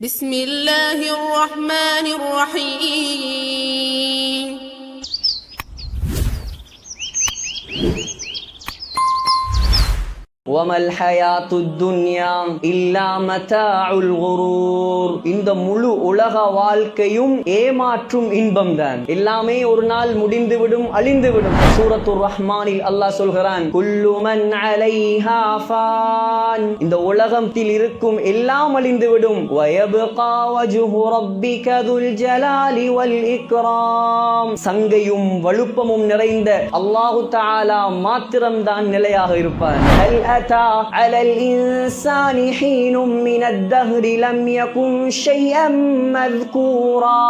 بسم الله الرحمن الرحيم வமல் ஹயாத்துத் துன்யா இல்லா மதாஉல் குரூர். இந்த முழு உலக வாழ்க்கையும் ஏமாற்றும் இன்பம்தான். எல்லாமே ஒரு நாள் முடிந்துவிடும், அழிந்துவிடும். சூரத்துர் ரஹ்மானில் அல்லாஹ் சொல்கிறான், குல்லு மன் அலைஹா ஃபான். இந்த உலகத்தில் இருக்கும் எல்லாம் அழிந்துவிடும். வயப்கா வஜ்ஹு ரப்பிக துல் ஜலாலி வல் இக்ராம். சங்கையும் வலுப்பமும் நிறைந்த அல்லாஹ் தஆலா மாத்திரம்தான் நிலையாக இருப்பார். أتى على الإنسان حين من الدهر لم يكن شيئا مذكورا.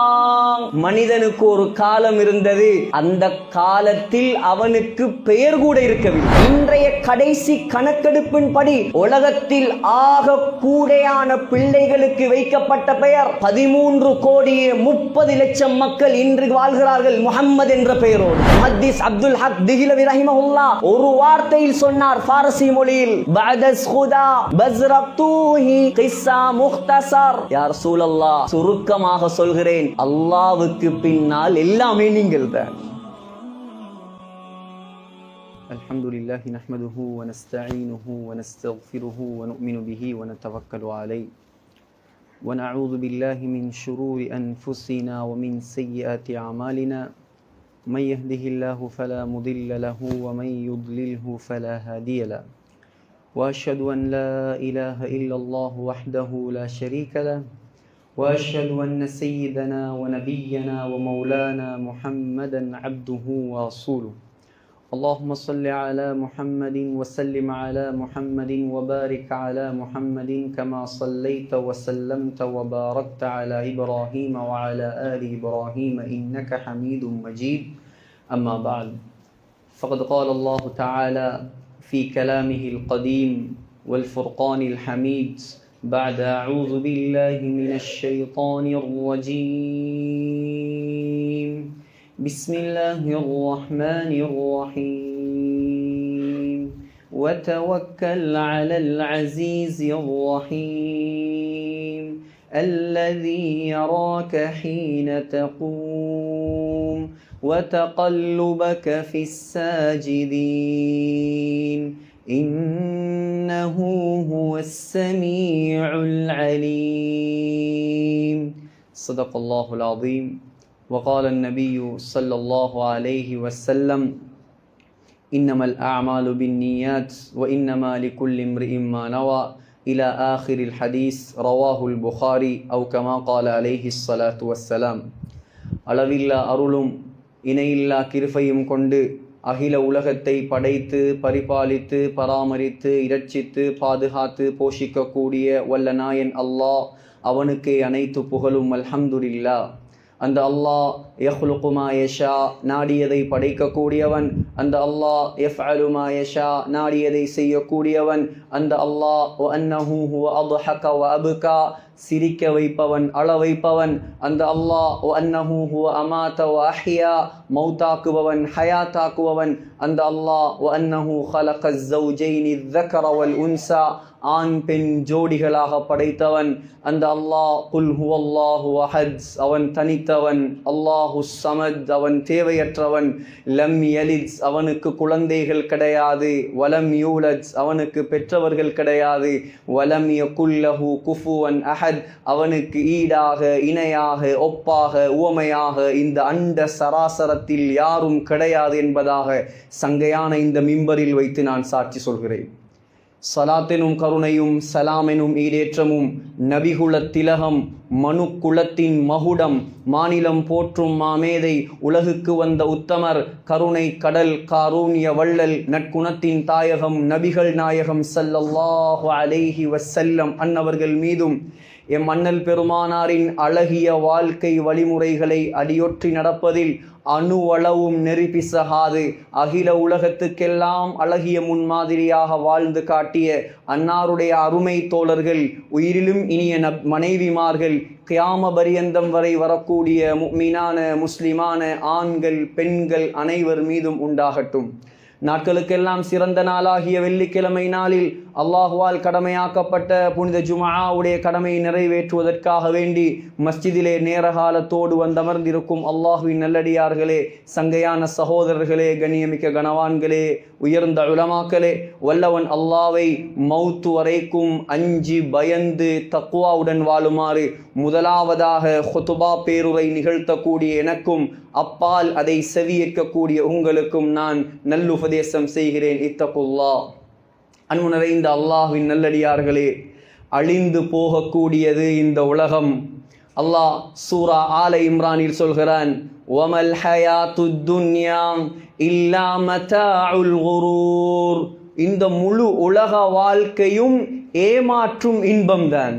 மனிதனுக்கு ஒரு காலம் இருந்தது, அந்த காலத்தில் அவனுக்கு பெயர் கூட இருக்கவில்லை. இன்றைய கடைசி கணக்கெடுப்பின்படி உலகத்தில் ஆக கூடையான பிள்ளைகளுக்கு வைக்கப்பட்ட பெயர் 13,30,00,000 மக்கள் இன்று வாழ்கிறார்கள் முஹம்மது என்ற பெயரோடு. முஹத்திஸ் அப்துல் ஹக் திஹ்லவி ரஹிமஹுல்லாஹ் ஒரு வார்த்தையில் சொன்னார் பாரசி மொழியில், பஅதஸ் குதா பஸ்ரக்தூஹி கிஸ்ஸா முக்தஸர். யா ரசூலல்லாஹ், சுருக்கமாக சொல்கிறேன், அல்லாஹ்வுக்கு பின்னால் எல்லாமே நீங்கள்தான். அல்ஹம்துலில்லாஹி நஹ்மதுஹு வ நஸ்தஈனுஹு வ நஸ்தக்ஃபிருஹு வ நு'மினு பிஹி வ நதவக்கலு அலைஹி வ நஊது பில்லாஹி மின் ஷுரூரி அன்ஃபுஸினா வ மின் ஸய்யிஆத்தி அமாலினா. من يهده الله فلا مضل له ومن يضلله فلا هادي له وأشهد أن لا إله إلا الله وحده لا شريك له وأشهد أن سيدنا ونبينا ومولانا محمدا عبده ورسوله. اللهم صل على محمد وسلم على محمد وبارك على محمد كما صليت وسلمت وباركت على إبراهيم وعلى آل إبراهيم إنك حميد مجيد. أما بعد، فقد قال الله تعالى في كلامه القديم والفرقان الحميد بعد أعوذ بالله من الشيطان الرجيم. بسم الله الرحمن الرحيم. وتوكل على العزيز الرحيم الذي يراك حين تقوم وتقلبك في الساجدين إنه هو السميع العليم. صدق الله العظيم. وقال النبي صلى الله عليه وسلم إنما الأعمال بالنيات وإنما لكل امرئ ما نوى إلى آخر الحديث. رواه البخاري أو كما قال عليه الصلاة والسلام. அளவில்லா அருளும் இணையில்லா கிருபையும் கொண்டு அகில உலகத்தை படைத்து பரிபாலித்து பராமரித்து இரட்சித்து பாதுகாத்து போஷிக்கக்கூடிய வல்ல நாயன் அல்லாஹ், அவனுக்கே அனைத்து புகழும். அல்ஹம்துலில்லாஹ். அந்த அல்லாஹ் யஹ்லுகு மா யஷா, நாடியதை படைக்கக்கூடியவன். அந்த அல்லாஹ் யஃஅலு மா யஷா, நாடியதை செய்யக்கூடியவன். அந்த அல்லாஹ் வ அன்னஹு ஹுவ அத்ஹக வ அப்கா, சிரிக்க வைப்பவன், அழ வைப்பவன். அந்த அல்லாஹ் வ அன்னஹு ஹுவ அமாத வ அஹ்யா, மௌத்தாக்குபவன், ஹயாத்தாக்குபவன். அந்த அல்லாஹ் வ அன்னஹு ஹலகஸ் ஸௌஜைனி ذكر والأنثى, ஆண் பெண் ஜோடிகளாக படைத்தவன். அந்த அல்லாஹ் குல் ஹுவல்லாஹு அஹத், அவன் தனித்தவன். அல்லாஹு ஸமத், அவன் தேவையற்றவன். லம் யலித், அவனுக்கு குழந்தைகள் கிடையாது. வலம் யூலத், அவனுக்கு பெற்றவர்கள் கிடையாது. வலம் யகுல் லஹு குஃபுவன் அஹத், அவனுக்கு ஈடாக இணையாக ஒப்பாக உவமையாக இந்த அண்ட சராசரத்தில் யாரும் கிடையாது என்பதாக சங்கையான இந்த மிம்பரில் வைத்து நான் சாட்சி சொல்கிறேன். சலாத்தெனும் கருணையும் சலாமெனும் ஈடேற்றமும் நபிகுல திலகம் மனு குலத்தின் மகுடம் மாநிலம் போற்றும் மாமேதை உலகுக்கு வந்த உத்தமர் கருணை கடல் காரூண்ய வள்ளல் நற்குணத்தின் தாயகம் நபிகள் நாயகம் ஸல்லல்லாஹு அலைஹி வஸல்லம் அன்னவர்கள் மீதும் எம் அண்ணல் பெருமானாரின் அழகிய வாழ்க்கை வழிமுறைகளை அடியொற்றி நடப்பதில் அணுவளவும் நெறிபிசகாது அகில உலகத்துக்கெல்லாம் அழகிய முன்மாதிரியாக வாழ்ந்து காட்டிய அன்னாருடைய அருமை தோழர்கள், உயிரிலும் இனிய மனைவிமார்கள், கியாம பரியந்தம் வரை வரக்கூடிய முஃமினான முஸ்லிமான ஆண்கள் பெண்கள் அனைவர் மீதும் உண்டாகட்டும். நாட்களுக்கெல்லாம் சிறந்த நாளாகிய வெள்ளிக்கிழமை நாளில் அல்லாஹுவால் கடமையாக்கப்பட்ட புனித ஜும்ஆவுடைய கடமையை நிறைவேற்றுவதற்காக வேண்டி மஸ்ஜிதிலே நேரகாலத்தோடு வந்தமர்ந்திருக்கும் அல்லாஹுவின் நல்லடியார்களே, சங்கையான சகோதரர்களே, கண்ணியமிக்க கனவான்களே, உயர்ந்த உலமாக்களே, வல்லவன் அல்லாவை மௌத்து வரைக்கும் அஞ்சி பயந்து தக்வாவுடன் வாழுமாறு முதலாவதாக ஹுதுபா பேருரை நிகழ்த்தக்கூடிய எனக்கும் அப்பால் அதை செவியேற்கக்கூடிய உங்களுக்கும் நான் நல்லுபதேசம் செய்கிறேன். இத்தகுல்லாஹ். அன்பு நிறைந்த அல்லாஹ்வின் நல்லடியார்களே, அழிந்து போகக்கூடியது இந்த உலகம். அல்லாஹ் சூரா ஆல இம்ரானில் சொல்கிறான், வமல் ஹயாத்துத் துன்யா இல்லா மதாஉல் குரூர். இந்த முழு உலக வாழ்க்கையும் ஏமாற்றும் இன்பம்தான்.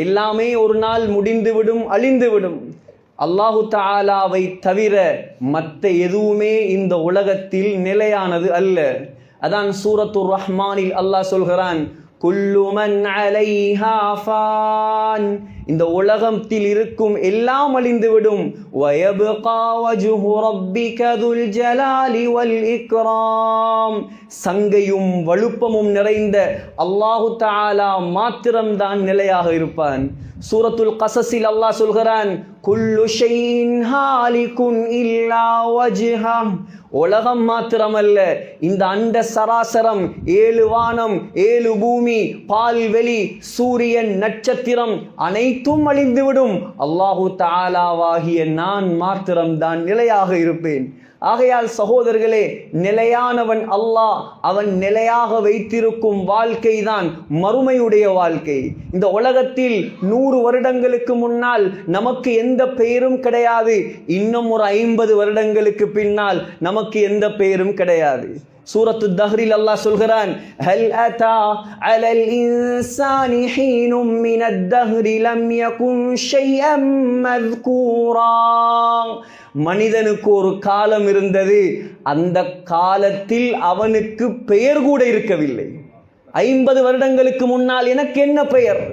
எல்லாமே ஒரு நாள் முடிந்துவிடும், அழிந்துவிடும். அல்லாஹு தஆலாவை தவிர மற்ற எதுவுமே இந்த உலகத்தில் நிலையானது அல்ல. அதான் சூரத்துர் ரஹ்மானில் அல்லாஹ் சொல்கிறான், குல்லு மன் அலைஹா ஃபான். இந்த உலகத்தில் இருக்கும் எல்லாம் அழிந்துவிடும். வயப்கா வஜ்ஹு ரப்பிக துல் ஜலாலி வல் இக்ராம். சங்கையும் வலுப்பமும் நிறைந்த அல்லாஹு தஆலா மாத்திரம்தான் நிலையாக இருப்பான். சூரத்துல் கஸஸில் அல்லாஹ் சொல்கிறான், குல்லு ஷைஇன் ஹாலிகுன் இல்லா வஜ்ஹா. உலகம் மாத்திரமல்ல, இந்த அண்ட சராசரம், 7 வானம், 7 பூமி, பால்வெளி, சூரியன், நட்சத்திரம் அனைத்தும் அழிந்துவிடும். அல்லாஹு தஆலாவாகிய நான் மாத்திரம்தான் நிலையாக இருப்பேன். ஆகையால் சகோதரர்களே, நிலையானவன் அல்லாஹ். அவன் நிலையாக வைத்திருக்கும் வாழ்க்கை தான் மறுமையுடைய வாழ்க்கை. இந்த உலகத்தில் 100 வருடங்களுக்கு முன்னால் நமக்கு எந்த பெயரும் கிடையாது. இன்னும் ஒரு 50 வருடங்களுக்கு பின்னால் நமக்கு எந்த பெயரும் கிடையாது. சூரத்து தஹ்ரில் அல்லாஹ் சொல்கிறான், ஹல் அத்தா அலல் இன்சானி ஹீனும் மினத் தஹ்ரி லம் யகுன் ஷைஅம் மذ்கூரா. மனிதனுக்கு ஒரு காலம் இருந்தது, அந்த காலத்தில் அவனுக்கு பெயர் கூட இருக்கவில்லை. 50 வருடங்களுக்கு முன்னால் எனக்கு என்ன பெயர்?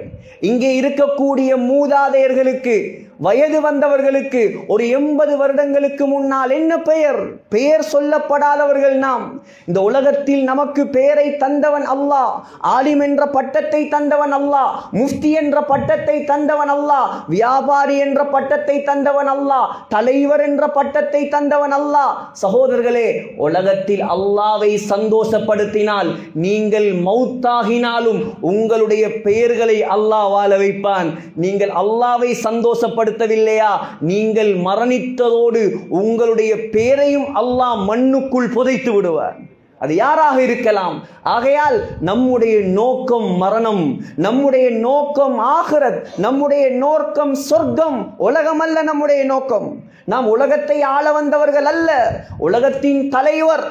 இங்கே இருக்கக்கூடிய மூதாதையர்களுக்கு, வயது வந்தவர்களுக்கு ஒரு 80 வருடங்களுக்கு முன்னால் என்ன பெயர்? பெயர் சொல்லப்படாதவர்கள் நாம். இந்த உலகத்தில் நமக்கு பெயரை தந்தவன் அல்லாஹ். ஆலிம் என்ற பட்டத்தை தந்தவன் அல்லாஹ். முஃப்தி என்ற பட்டத்தை தந்தவன் அல்லாஹ். வியாபாரி என்ற பட்டத்தை தந்தவன் அல்லாஹ். தலைவர் என்ற பட்டத்தை தந்தவன் அல்லாஹ். சகோதரர்களே, உலகத்தில் அல்லாஹ்வை சந்தோஷப்படுத்தினால் நீங்கள் மௌத்தாகினாலும் உங்களுடைய பெயர்களை அல்லாஹ் வாழ வைப்பான். நீங்கள் அல்லாஹ்வை சந்தோஷப்படுத்தவில்லையா, நீங்கள் மரணித்ததோடு உங்களுடைய பெயரையும் அல்லாஹ் மண்ணுக்குள் புதைத்து விடுவார். அது யாராக இருக்கலாம். ஆகையால் நம்முடைய நோக்கம் மரணம், நம்முடைய நோக்கம் ஆகிரத், நம்முடைய நோக்கம் சொர்க்கம், உலகம் அல்ல நம்முடைய நோக்கம். நாம் உலகத்தை ஆள வந்தவர்கள் அல்ல. உலகத்தின் தலைவர்,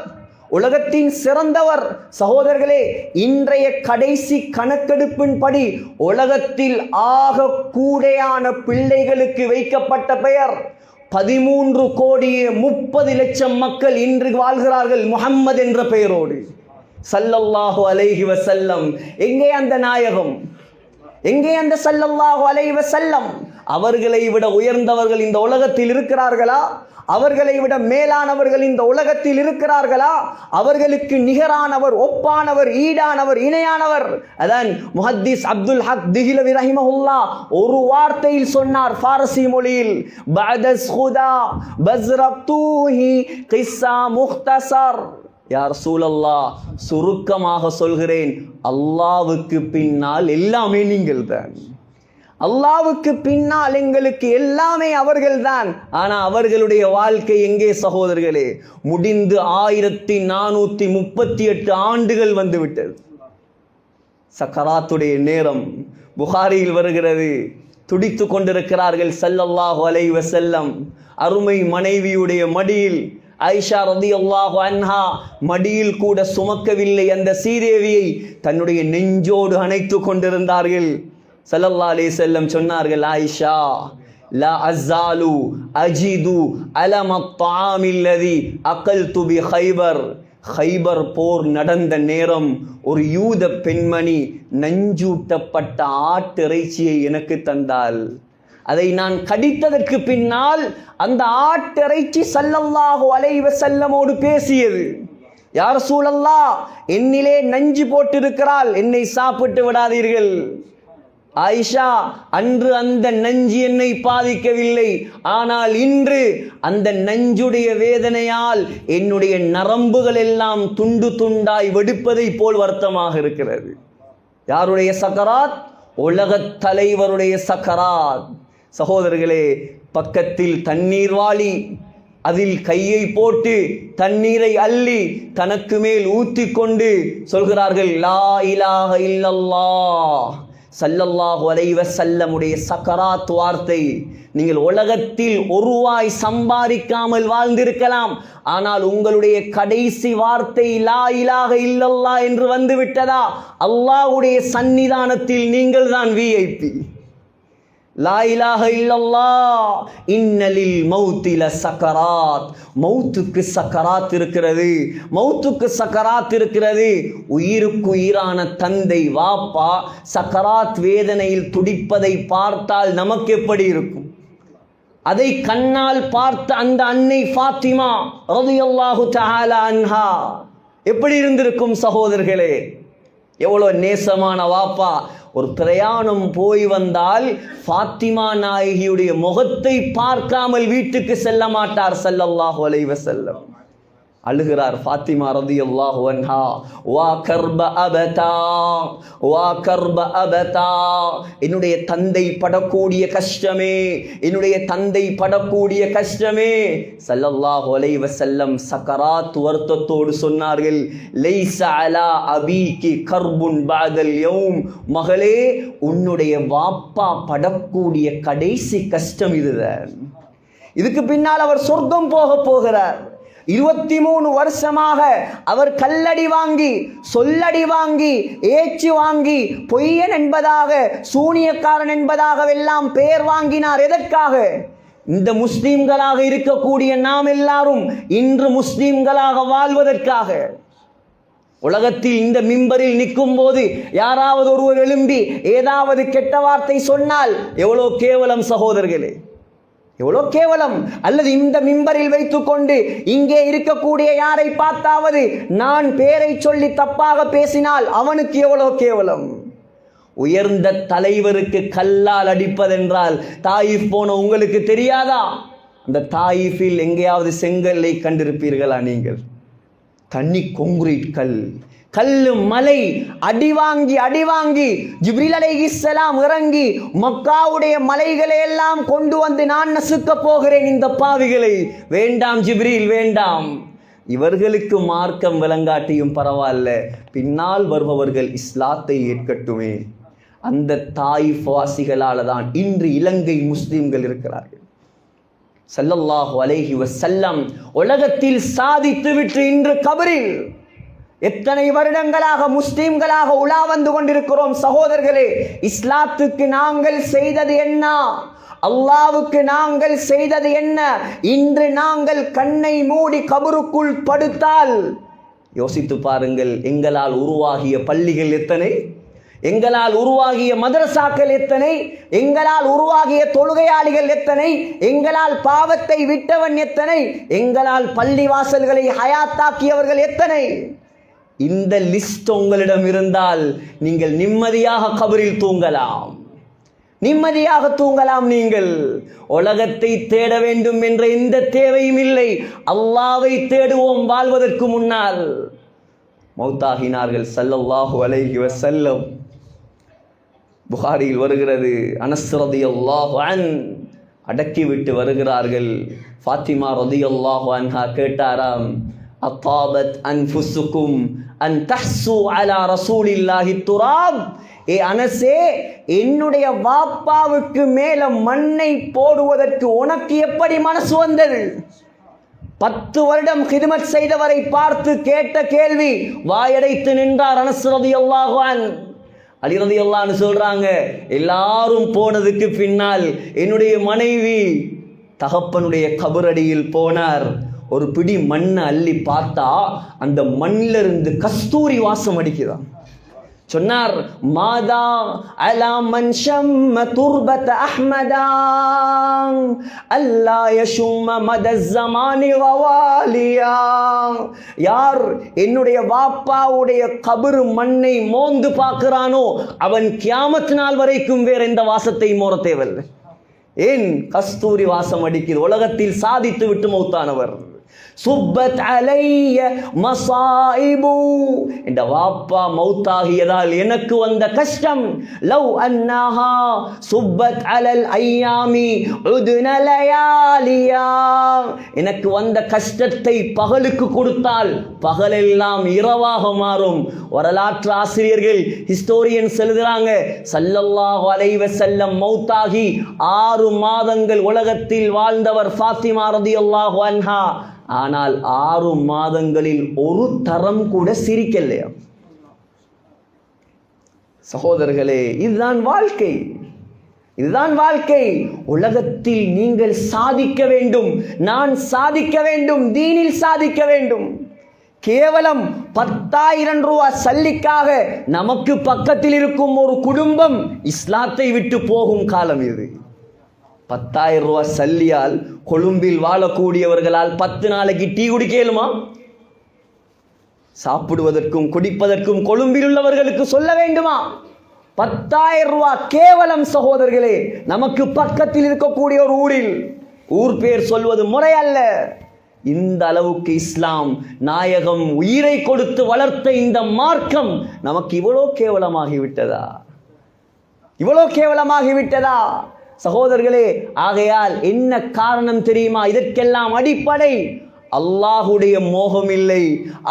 உலகத்தின் சிறந்தவர். சகோதரர்களே, இன்றைய கடைசி கணக்கெடுப்பின்படி உலகத்தில் ஆக கூடையான பிள்ளைகளுக்கு வைக்கப்பட்ட பெயர் 13,30,00,000 மக்கள் இன்று வாழ்கிறார்கள் முஹம்மது என்ற பெயரோடு. ஸல்லல்லாஹு அலைஹி வஸல்லம். எங்கே அந்த நாயகம்? எங்கே அந்த ஸல்லல்லாஹு அலைஹி வஸல்லம்? அவர்களை விட உயர்ந்தவர்கள் இந்த உலகத்தில் இருக்கிறார்களா? அவர்களை விட மேலானவர்கள் இந்த உலகத்தில் இருக்கிறார்களா? அவர்களுக்கு நிகரானவர், ஒப்பானவர், ஈடானவர், இணையானவர். அதான் முஹத்திஸ் அப்துல் ஹக் திஹ்லவி ரஹிமஹுல்லாஹ் ஒரு வார்த்தையில் சொன்னார் ஃபாரசி மொழியில், பஅதஸ் ஹுதா பஸ்ரக்தூஹி கிஸ்ஸா முக்தஸர். யா ரசூலல்லாஹ், சுருக்கமாக சொல்கிறேன், அல்லாஹ்வுக்கு பின்னால் எல்லாமே நீங்கள் தான். அல்லாஹ்வுக்கு பின்னால் எங்களுக்கு எல்லாமே அவர்கள்தான். ஆனா அவர்களுடைய வாழ்க்கை எங்கே சகோதரர்களே? முடிந்து 1438 ஆண்டுகள் வந்துவிட்டது. சக்கராத்துடைய நேரம் புகாரியில் வருகிறது. துடித்து கொண்டிருக்கிறார்கள் ஸல்லல்லாஹு அலைஹி வஸல்லம். அருமை மனைவியுடைய மடியில் ஆயிஷா ரலியல்லாஹு அன்ஹா மடியில் கூட சுமக்கவில்லை அந்த சீதேவியை தன்னுடைய நெஞ்சோடு அணைத்து கொண்டிருந்தார்கள். ஸல்லல்லாஹு அலைஹி வஸல்லம் சொன்னார்கள், ஆயிஷா லா அஸாலு அஜிது அலமத் தஆமில்லதி அகல்து பி கைபர். கைபர் போர் நடந்த நேரம் ஒரு யூத பெண்மணி நஞ்சூட்டப்பட்ட ஆட்டிறைச்சியை எனக்கு தந்தாள். அதை நான் கடித்ததற்கு பின்னால் அந்த ஆட்டிறைச்சி ஸல்லல்லாஹு அலைஹி வஸல்லமோடு பேசியது. யா ரசூலல்லாஹ், என்னிலே நஞ்சு போட்டிருக்கிறாள், என்னை சாப்பிட்டு விடாதீர்கள். ஆயிஷா, அன்று அந்த நஞ்சு என்னை பாதிக்கவில்லை, ஆனால் இன்று அந்த நஞ்சுடைய வேதனையால் என்னுடைய நரம்புகள் எல்லாம் துண்டு துண்டாய் வெடிப்பதை போல் வருத்தமாக இருக்கிறது. யாருடைய சக்கராத்? உலகத் தலைவருடைய சக்கராத். சகோதரர்களே, பக்கத்தில் தண்ணீர் வாளி, அதில் கையை போட்டு தண்ணீரை அள்ளி தனக்கு மேல் ஊற்றி கொண்டு சொல்கிறார்கள், லா இலாஹ இல்லல்லாஹ் ஸல்லல்லாஹு அலைஹி வஸல்லமுடைய சக்கராத் வார்த்தை. நீங்கள் உலகத்தில் ஒரு ரூபாய் சம்பாதிக்காமல் வாழ்ந்திருக்கலாம், ஆனால் உங்களுடைய கடைசி வார்த்தை லா இலாஹ இல்லல்லாஹ் என்று வந்து விட்டதா, அல்லாஹ்வுடைய சன்னிதானத்தில் நீங்கள் தான் விஐபி. லா இலாஹ இல்லல்லாஹ் இன்னலில் மௌத்தி லசக்கராத். மௌத்துக்கு சக்கராத் இருக்கிறது, மௌத்துக்கு சக்கராத் இருக்கிறது. உயிருக்கு உயிரான தந்தை வாப்பா சக்கராத் வேதனையில் துடிப்பதை பார்த்தால் நமக்கு எப்படி இருக்கும்? அதை கண்ணால் பார்த்த அந்த அன்னை ஃபாத்திமா ரலியல்லாஹு தஆலா அன்ஹா எப்படி இருந்திருக்கும் சகோதரர்களே? எவ்வளோ நேசமான வாப்பா. ஒரு பிரயாணம் போய் வந்தால் ஃபாத்திமா நாயகியுடைய முகத்தை பார்க்காமல் வீட்டுக்கு செல்ல மாட்டார் ஸல்லல்லாஹு அலைஹி வஸல்லம். அழுகிறார் ஃபாத்திமா ரலியல்லாஹு அன்ஹா, வா கர்ப அபதா, வா கர்ப அபதா, என்னுடைய தந்தை படக்கூடிய கஷ்டமே, என்னுடைய தந்தை படக்கூடிய கஷ்டமே. ஸல்லல்லாஹு அலைஹி வஸல்லம் சக்கராத் வருத்தத்தோடு சொன்னார்கள், லைஸ அலா அபீகி கர்புன் பஅதல் யௌம். மகளே, உன்னுடைய வாப்பா படக்கூடிய கடைசி கஷ்டம் இதுதான். இதுக்கு பின்னால் அவர் சொர்க்கம் போகிறார். 23 வருஷமாக அவர் கல்லடி வாங்கி, சொல்லடி வாங்கி, ஏச்சு வாங்கி, பொய்யன் என்பதாக, சூனியக்காரன் என்பதாக எல்லாம் பெயர் வாங்கினார். எதற்காக? இந்த முஸ்லிம்களாக இருக்கக்கூடிய நாம் எல்லாரும் இன்று முஸ்லிம்களாக வாழ்வதற்காக. உலகத்தில் இந்த மிம்பரில் நிற்கும் போது யாராவது ஒருவர் எழும்பி ஏதாவது கெட்ட வார்த்தை சொன்னால் எவ்வளோ கேவலம் சகோதரர்களே, எவ்வளோ கேவலம். அல்லது இந்த மிம்பரில் வைத்துக்கொண்டு இங்கே இருக்கக்கூடிய யாரை பார்த்தாவது நான் பேரை சொல்லி தப்பாக பேசினால் அவனுக்கு எவ்வளோ கேவலம். உயர்ந்த தலைவருக்கு கல்லால் அடிப்பதென்றால் தாயிஃப் போன உங்களுக்கு தெரியாதா? அந்த தாயிஃபில் எங்கேயாவது செங்கல்லை கண்டிருப்பீர்களா நீங்கள்? தண்ணி கொங்கிரீட் கல்லு மலை, அடிவாங்கி ஜிப்ரீல் அலைஹிஸ்ஸலாம் இறங்கி மக்காவுடைய மலைகளை எல்லாம் கொண்டு வந்து நான் நசுக்க போகிறேன் இந்த பாவிகளை. வேண்டாம் ஜிப்ரீல், வேண்டாம். இவர்களுக்கு மார்க்கம் விளங்காட்டியும் பரவாயில்ல, பின்னால் வருபவர்கள் இஸ்லாத்தை ஏற்கட்டுமே. அந்த தாயிஃப் வாசிகளால் தான் இன்று இலங்கை முஸ்லிம்கள் இருக்கிறார்கள். ஸல்லல்லாஹு அலைஹி வஸல்லம் உலகத்தில் சாதித்து விட்டு இன்று கபரில் எத்தனை வருடங்களாக முஸ்லிம்களாக உலா வந்து கொண்டிருக்கிறோம் சகோதரர்களே. இஸ்லாத்துக்கு நாங்கள் செய்தது என்ன? அல்லாஹ்வுக்கு நாங்கள் செய்தது என்ன? இன்று நாங்கள் கண்ணை மூடி கபருக்குள் படுத்தால் யோசித்து பாருங்கள், எங்களால் உருவாகிய பள்ளிகள் எத்தனை, எங்களால் உருவாகிய மதரசாக்கள் எத்தனை, எங்களால் உருவாகிய தொழுகையாளிகள் எத்தனை, எங்களால் பாவத்தை விட்டவன் எத்தனை, எங்களால் பள்ளி வாசல்களை ஹயாத்தாக்கியவர்கள் எத்தனை. இந்த லிஸ்ட் உங்களிடம் இருந்தால் நீங்கள் நிம்மதியாக கபரில் தூங்கலாம், நிம்மதியாக தூங்கலாம். நீங்கள் உலகத்தை தேட வேண்டும் என்ற எந்த தேவையும் இல்லை. அல்லாஹ்வை தேடுவோம் வாழ்வதற்கு முன்னால். மௌத்தாகினார்கள் ஸல்லல்லாஹு அலைஹி வஸல்லம். புகாரியில் வருகிறது, அனஸ் ரலியல்லாஹு அன் அடக்கிவிட்டு வருகிறார்கள். ஃபாத்திமா ரலியல்லாஹு அன்ஹா கேட்டாராம், அத்தாபத் அன்ஃபுசுக்கும் அன் தஹ்சு அலா ரசூலில்லாஹி துராப். ஏ அனஸே, என்னுடைய வாப்பாவுக்கு மேல மண்ணை போடுவதற்கு உனக்கு எப்படி மனசு வந்தது? 10 வருடம் ஹிதமத் செய்தவரை பார்த்து கேட்ட கேள்வி. வாயடைத்து நின்றார் அனஸ் ரலியல்லாஹு அன்ஹு. அலி ரலியல்லாஹு அன்ஹு சொல்றாங்க, எல்லாரும் போனதுக்கு பின்னால் என்னுடைய மனைவி தகப்பனுடைய கபரடியில் போனார். ஒரு பிடி மண்ணை அள்ளி பார்த்தா அந்த மண்ணிலிருந்து கஸ்தூரி வாசம் அடிக்குதான். சொன்னார், மாதா அலா மன் ஷம்ம துர்பத அஹ்மதா அல்லா யஷும்ம மத ஸமானி வவாலியா. யார் என்னுடைய வாப்பாவுடைய கபர் மண்ணை மோந்து பார்க்கிறானோ அவன் கியாமத் நாள் வரைக்கும் வேற எந்த வாசத்தை மோர தேவையில்லை. ஏன்? கஸ்தூரி வாசம் அடிக்குது. உலகத்தில் சாதித்து விட்டு மௌத்தானவர். சுப்பத் அலைய மசாயிபு, இந்த வாப்பா மௌத்தாகியதால் எனக்கு வந்த கஷ்டம். லவ் அன்னஹா சுப்பத் அலல் ஐயாமி உதுன லயாலியா, எனக்கு வந்த கஷ்டத்தை பகலுக்கு கொடுத்தால் பகலெல்லாம் இரவாக மாறும். வரலாற்று ஆசிரியர்கள், ஹிஸ்டோரியன்ஸ் எழுதுறாங்க, ஸல்லல்லாஹு அலைஹி வஸல்லம் மௌத்தாகி 6 மாதங்கள் உலகத்தில் வாழ்ந்தவர் ஃபாத்திமா ரலியல்லாஹு அன்ஹா. ஆனால் 6 மாதங்களில் ஒரு தரம் கூட சிரிக்கலையா? சகோதரர்களே, இதுதான் வாழ்க்கை, இதுதான் வாழ்க்கை. உலகத்தில் நீங்கள் சாதிக்க வேண்டும், நான் சாதிக்க வேண்டும், தீனில் சாதிக்க வேண்டும். கேவலம் 10,000 ரூபாய் சல்லிக்காக நமக்கு பக்கத்தில் இருக்கும் ஒரு குடும்பம் இஸ்லாத்தை விட்டு போகும் காலம் இது. 10,000 ரூபாய் சல்லியால் கொழும்பில் வாழக்கூடியவர்களால் 10 நாளைக்கு டீ குடிக்கலுமா? சாப்பிடுவதற்கும் குடிப்பதற்கும் கொழும்பில் உள்ளவர்களுக்கு சொல்ல வேண்டுமா? 10,000 ரூபாய் கேவலம். சகோதரர்களே, நமக்கு பக்கத்தில் இருக்கக்கூடிய ஒரு ஊரில், ஊர் பேர் சொல்வது முறை அல்ல, இந்த அளவுக்கு இஸ்லாம் நாயகம் உயிரை கொடுத்து வளர்த்த இந்த மார்க்கம் நமக்கு இவ்வளோ கேவலமாகிவிட்டதா? இவ்வளோ கேவலமாகிவிட்டதா? சகோதரர்களே, ஆகையால் என்ன காரணம் தெரியுமா? இதற்கெல்லாம் அடிப்படை அல்லாஹுடைய மோகம் இல்லை,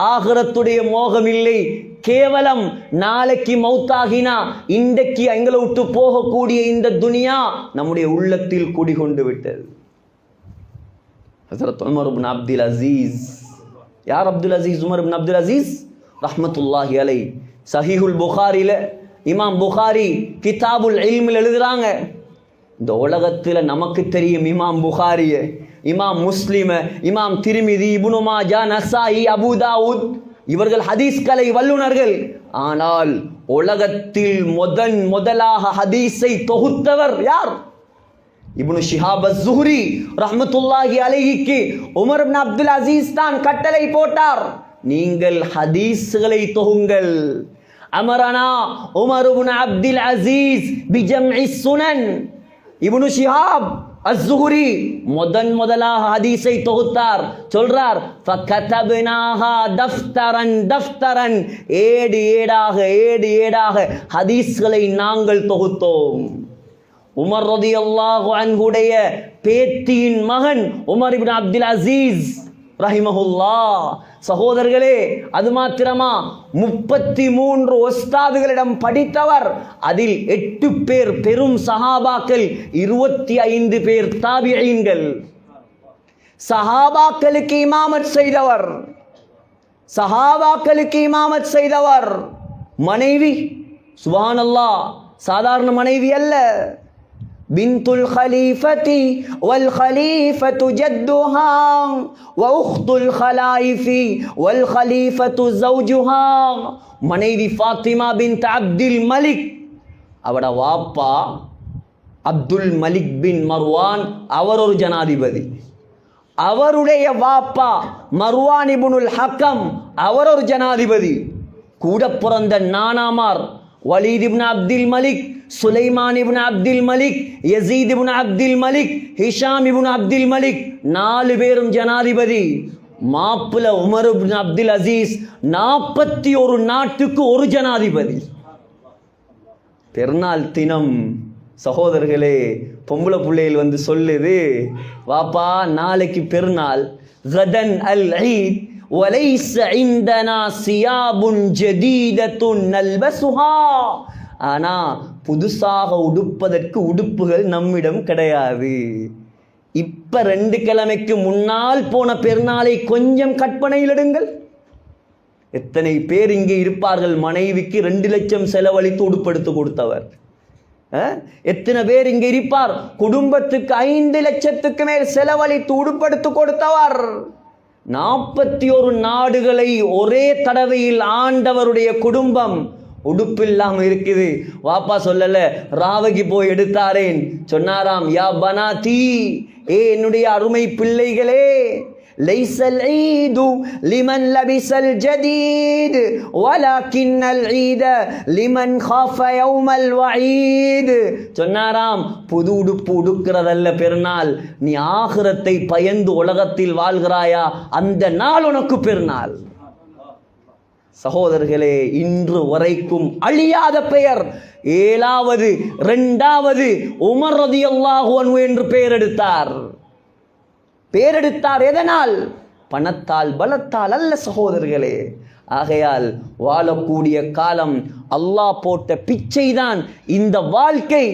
ஆகிரத்துடைய மோகம் இல்லை. கேவலம் நாளைக்கு மௌத்தாகினா இன்றைக்கு எங்களை விட்டு போகக்கூடிய இந்த துனியா நம்முடைய உள்ளத்தில் குடிகொண்டு விட்டது. ஹஸரத் உமர் இப்னு அப்துல் அசீஸ், யார் அப்துல் அசீஸ்? உமர் இப்னு அப்துல் அசீஸ் ரஹ்மத்துல்லாஹி அலைஹி. சஹீஹுல் புகாரில இமாம் புகாரி கிதாபுல் இல்மில் எழுதுறாங்க, இந்த உலகத்தில் நமக்கு தெரியும் இமாம் புகாரிய, இமாம் முஸ்லிம, இமாம் திர்மிதி, இப்னு மாஜா, நசாயி, அபூ தாவூத், இவர்கள் ஹதீஸ் கலை வல்லுநர்கள். ஆனால் உலகத்தில் முதலாக ஹதீஸை தொகுத்தவர் யார்? இப்னு ஷிஹாப் அஸ்-ஸுஹ்ரி ரஹ்மத்துல்லாஹி அலைஹிக்கு உமர் இப்னு அப்துல் அசீஸ் தான் கட்டளை போட்டார், நீங்கள் ஹதீஸ்களை தொகுங்கள். அமரனா உமர் இப்னு அப்துல் அசீஸ் பிஜம்இ சுனன். இப்னு ஷிஹாப் அஸ்-ஸுஹ்ரி முதலாக ஹதீஸை தொகுத்தார். சொல்றார், ஃபகதப்னாஹா தஃப்தரன் தஃப்தரன், ஏடு ஏடாக ஹதீஸ்களை நாங்கள் தொகுத்தோம். உமர் ரலியல்லாஹு அன்ஹுடைய பேத்தியின் மகன் உமர் இப்னு அப்துல் அசீஸ் ரஹிமஹுல்லாஹ். சகோதரர்களே, அது மாத்திரமா 33 உஸ்தாதுகளிடம் படித்தவர். அதில் 8 பேர் பெரும் சஹாபாக்கள், 25 பேர் தாபிஈன்கள். சஹாபாக்களுக்கு இமாமத் செய்தவர், சஹாபாக்களுக்கு இமாமத் செய்தவர். மனைவி சுப்ஹானல்லாஹ், சாதாரண மனைவி அல்ல. பின்துல் கலீஃபதி வல் கலீஃபத்து ஜத்துஹா வ உக்துல் கலாயிஃபி வல் கலீஃபத்து ஸௌஜுஹா. மனைவி ஃபாத்திமா பின்த் அப்துல் மலிக், அவட வாப்பா அப்துல் மலிக் பின் மர்வான், அவர் ஒரு ஜனாதிபதி. அவருடைய வாப்பா மர்வான் இப்னுல் ஹக்கம், அவர் ஒரு ஜனாதிபதி. கூட பிறந்த நானாமார் வலீத் இப்னு அப்துல் மலிக், சுலைமான் இப்னு அப்துல் மலிக், யஸீத் இப்னு அப்துல் மலிக், ஹிஷாம் இப்னு அப்துல் மலிக், 4 பேரும் ஜனாதிபதி. மாப்பிள உமர் இப்னு அப்துல் அசீஸ் 41 நாட்டுக்கு ஒரு ஜனாதிபதி. பெருநாள் தினம் சகோதரர்களே, பொம்பளை பிள்ளைகள் வந்து சொல்லுது, வாப்பா நாளைக்கு பெருநாள், கதன் அல் ஈத் வலைஸ இந்தனா சியாபுன் ஜதீதத்துன் நல்பஸுஹா. ஆனா புதுசாக உடுப்பதற்கு உடுப்புகள் நம்மிடம் கிடையாது. இப்ப 2 கிழமைக்கு முன்னால் போன பெருநாளை கொஞ்சம் கற்பனையில் எடுங்கள். எத்தனை பேர் இங்கே இருப்பார்கள் மனைவிக்கு 2 லட்சம் செலவழித்து உடுப்படுத்து கொடுத்தவர்? எத்தனை பேர் இங்கே இருப்பார் குடும்பத்துக்கு 5 லட்சத்துக்கு மேல் செலவழித்து உடுப்படுத்து கொடுத்தவர்? 41 நாடுகளை ஒரே தடவையில் ஆண்டவருடைய குடும்பம் உடுப்பு இல்லாம இருக்குது. வாப்பா சொல்லல, ராவைக்கு போய் எடுத்தாரேன். சொன்னாராம், யா பனாதி, ஏ என்னுடைய அருமை பிள்ளைகளே, லைஸல் ஈது லிமன் லபிஸல் ஜதீத் வலக்கின்னல் ஈத லிமன் காஃப யௌமல் வஈத். சொன்னாராம், புது உடுப்பு உடுக்கிறதல்ல பெருநாள், நீ ஆகிரத்தை பயந்து உலகத்தில் வாழ்கிறாயா, அந்த நாள் உனக்கு பெருநாள். சகோதரர்களே, இன்று வரைக்கும் அழியாத பெயர் 7வது 2வது உமர் ரலியல்லாஹு அன்ஹு என்று பெயர் எடுத்தார். எதனால்? பணத்தால், பலத்தால் அல்ல சகோதரர்களே. ஆகையால் வாழக்கூடிய காலம் அல்லாஹ் போட்ட பிச்சைதான் இந்த வாழ்க்கை.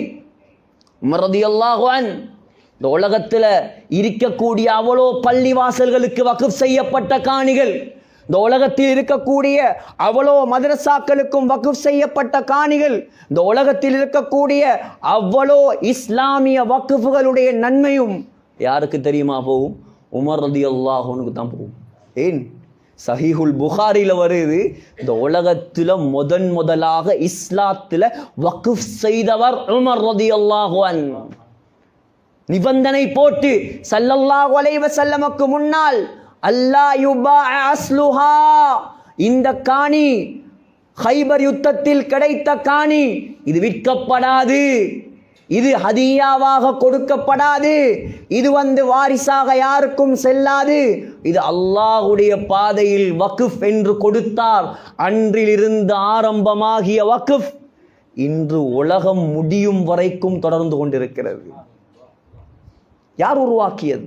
உமர் ரலியல்லாஹு அன்ஹு இந்த உலகத்தில் இருக்கக்கூடிய அவ்வளோ பள்ளிவாசல்களுக்கு வக்ஃப் செய்யப்பட்ட காணிகள், இந்த உலகத்தில் இருக்கக்கூடிய அவ்வளோ மதரசாக்களுக்கும் வக்ஃப் செய்யப்பட்ட காணிகள், இந்த உலகத்தில் இருக்கக்கூடிய அவ்வளோ இஸ்லாமிய வக்ஃபுகளுடைய நன்மையும் யாருக்கு தெரியுமா போகும்? உமர் ரலியல்லாஹு அன்ஹுக்கு தான் போகும். ஏன்? சஹீஹுல் புகாரில வருது, இந்த உலகத்தில் முதலாக இஸ்லாத்தில் வக்ஃப் செய்தவர் உமர் ரலியல்லாஹு அன்ஹு. நிபந்தனை போட்டு ஸல்லல்லாஹு அலைஹி வஸல்லமுக்கு முன்னால், அல்லா யுபா அஸ்லுஹா, இந்த காணி ஹைபர் யுத்தத்தில் கிடைத்த காணி, இது விற்கப்படாது, இது ஹதியாவாக கொடுக்கப்படாது, இது வாரிசாக யாருக்கும் செல்லாது, இது அல்லாஹ்வுடைய பாதையில் வக்ஃப் என்று கொடுத்தார். அன்றிலிருந்து ஆரம்பமாகிய வக்ஃப் இன்று உலகம் முடியும் வரைக்கும் தொடர்ந்து கொண்டிருக்கிறது. யார் உருவாக்கியது?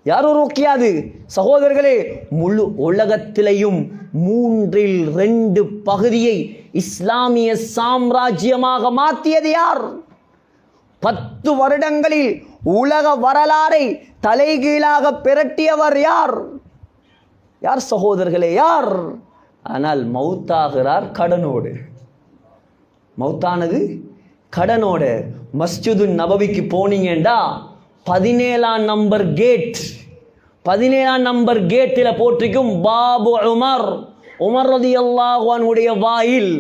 யார் உருவாக்கியது? சகோதரர்களே, முழு உலகத்திலேயும் 2/3 பகுதியை இஸ்லாமிய சாம்ராஜ்யமாக மாற்றியது யார்? 10 வருடங்களில் உலக வரலாறை தலைகீழாக பிரட்டியவர் யார்? யார் சகோதரர்களே? யார்? ஆனால் மௌத்தாகிறார் கடனோடு. மௌத்தானது கடனோடு. மஸ்ஜிது நபவிக்கு போனீங்கண்டா 17ஆம் நம்பர் கேட், 17ஆம் நம்பர் கேட்டில் போட்டிருக்கும் பாபு உமர் ரலியல்லாஹு அன்ஹுடைய வாயில்.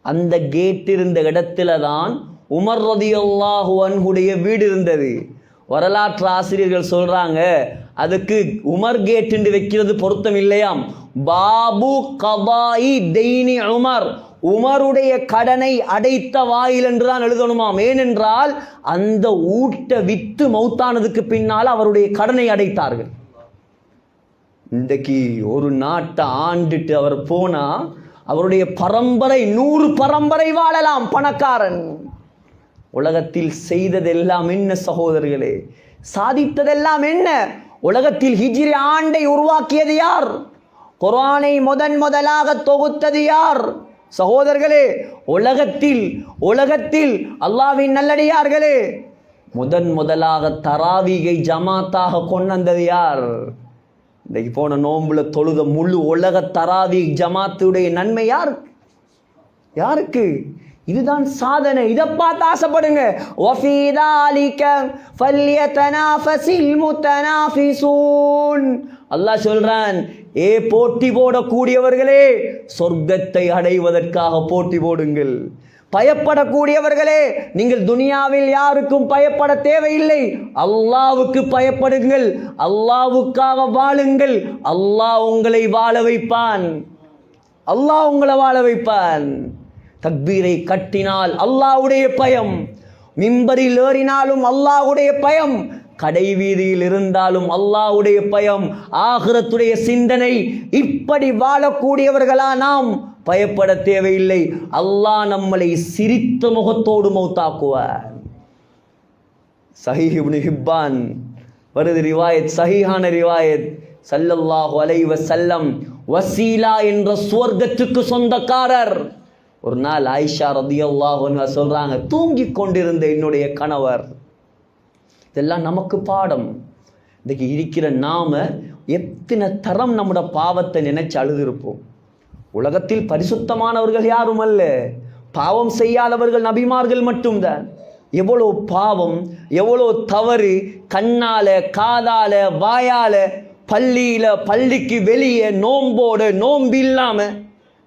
அந்த கேட் இருந்த இடத்துல தான் உமர் ரலியல்லாஹு அன்ஹுடைய வீடு இருந்தது. வரலாற்று ஆசிரியர்கள் சொல்றாங்க, அதுக்கு உமர் கேட் என்று வைக்கிறது பொருத்தம் இல்லையாம். பாபு கபாயி தெய்னி உமர், உமருடைய கடனை அடைத்த வாயில் என்றுதான் எழுதணுமாம். ஏனென்றால் அந்த ஊட்ட வித்து மௌத்தானதுக்கு பின்னால் அவருடைய கடனை அடைத்தார்கள். இன்றைக்கு ஒரு நாட்டை ஆண்டுட்டு அவர் போனா அவருடைய பரம்பரை 100 பரம்பரை வாழலாம், பணக்காரன். உலகத்தில் செய்ததெல்லாம் என்ன சகோதரர்களே? சாதித்ததெல்லாம் என்ன? உலகத்தில் ஹிஜ்ரி ஆண்டை உருவாக்கியது யார்? குர்ஆனை முதலாக தொகுத்தது யார்? சகோதரர்களே, உலகத்தில் அல்லாஹ்வின் நல்லடியார்களே, முதலாக தராவீகை ஜமாத்தாக கொண்டது யார்? இன்றைக்கு போன நோம்புல தொழுத முழு உலக தராவி ஜமாத்துடைய நன்மை யாருக்கு? இதுதான் சாதனை. இதை பார்த்து ஆசைப்படுங்க. வஃபீ தாலிக ஃபல்யதனாஃபஸில் முத்தனாஃபிஸூன். அல்லாஹ் சொல்றான், ஏ போட்டி போடக்கூடியவர்களே, சொர்க்கத்தை அடைவதற்காக போட்டி போடுங்கள். பயப்படக்கூடியவர்களே, நீங்கள் துனியாவில் யாருக்கும் பயப்பட தேவையில்லை, அல்லாஹ்வுக்கு பயப்படுங்கள், அல்லாஹ்வுக்காக வாழுங்கள். அல்லாஹ் உங்களை வாழ வைப்பான். அல்லாஹ் உங்களை வாழ வைப்பான். தக்பீரை கட்டினால் அல்லாஹ்வுடைய பயம், மிம்பரில் ஏறினாலும் அல்லாஹ்வுடைய பயம், கடை வீதியில் இருந்தாலும் அல்லாஹ்வுடைய பயம், ஆகிரத்துடைய சிந்தனை. இப்படி வாழக்கூடியவர்களா நாம்? பயப்பட தேவையில்லை. அல்லாஹ் நம்மளை சிரித்த முகத்தோடு மௌத்தாக்குவார். சஹீஹ் இப்னு ஹிப்பான் வருது ரிவாயத், சஹீஹான ரிவாயத். ஸல்லல்லாஹு அலைஹி வஸல்லம் வசீலா என்ற சுவர்க்கத்துக்கு சொந்தக்காரர். ஒரு நாள் ஆயிஷா ரலியல்லாஹு அன்ஹா சொல்றாங்க, தூங்கி கொண்டிருந்த என்னுடைய கணவர். இதெல்லாம் நமக்கு பாடம். இன்னைக்கு இருக்கிற நாம எத்தனை தரம் நம்முடைய பாவத்தை நினைச்சு அழுதிருப்போம். உலகத்தில் பரிசுத்தமானவர்கள் யாரும் அல்ல, பாவம் செய்யாதவர்கள் நபிமார்கள் மட்டும்தான். எவ்வளோ பாவம், எவ்வளோ தவறு, கண்ணால, காதால, வாயால, பள்ளிக்கு வெளியே, நோம்போடு, நோம்பு இல்லாம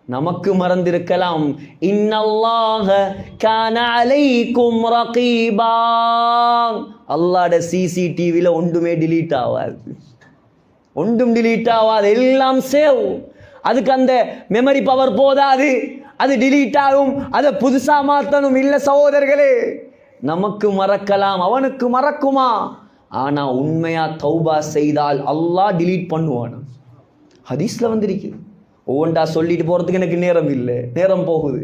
நமக்கு மறந்திருக்கலாம். இன்னல்லாஹ கான அலைக்கும் ரகீபா. அல்லாஹ்ட சிசிடிவில ஒன்றுமே டிலீட் ஆகாது, ஒன்றும் டிலீட் ஆகாது, எல்லாம் சேவ். அதுக்கு அந்த மெமரி பவர் போதாது, அது டிலீட் ஆகும், அதை புதுசா மாற்றணும். இல்லை சகோதரர்களே, நமக்கு மறக்கலாம், அவனுக்கு மறக்குமா? ஆனா உண்மையா தௌபா செய்தால் அல்லாஹ் டிலீட் பண்ணுவான். ஹதீஸ்ல வந்திருக்குது. ஒவ்வொன்றா சொல்லிட்டு போறதுக்கு எனக்கு நேரம் இல்லை, நேரம் போகுது.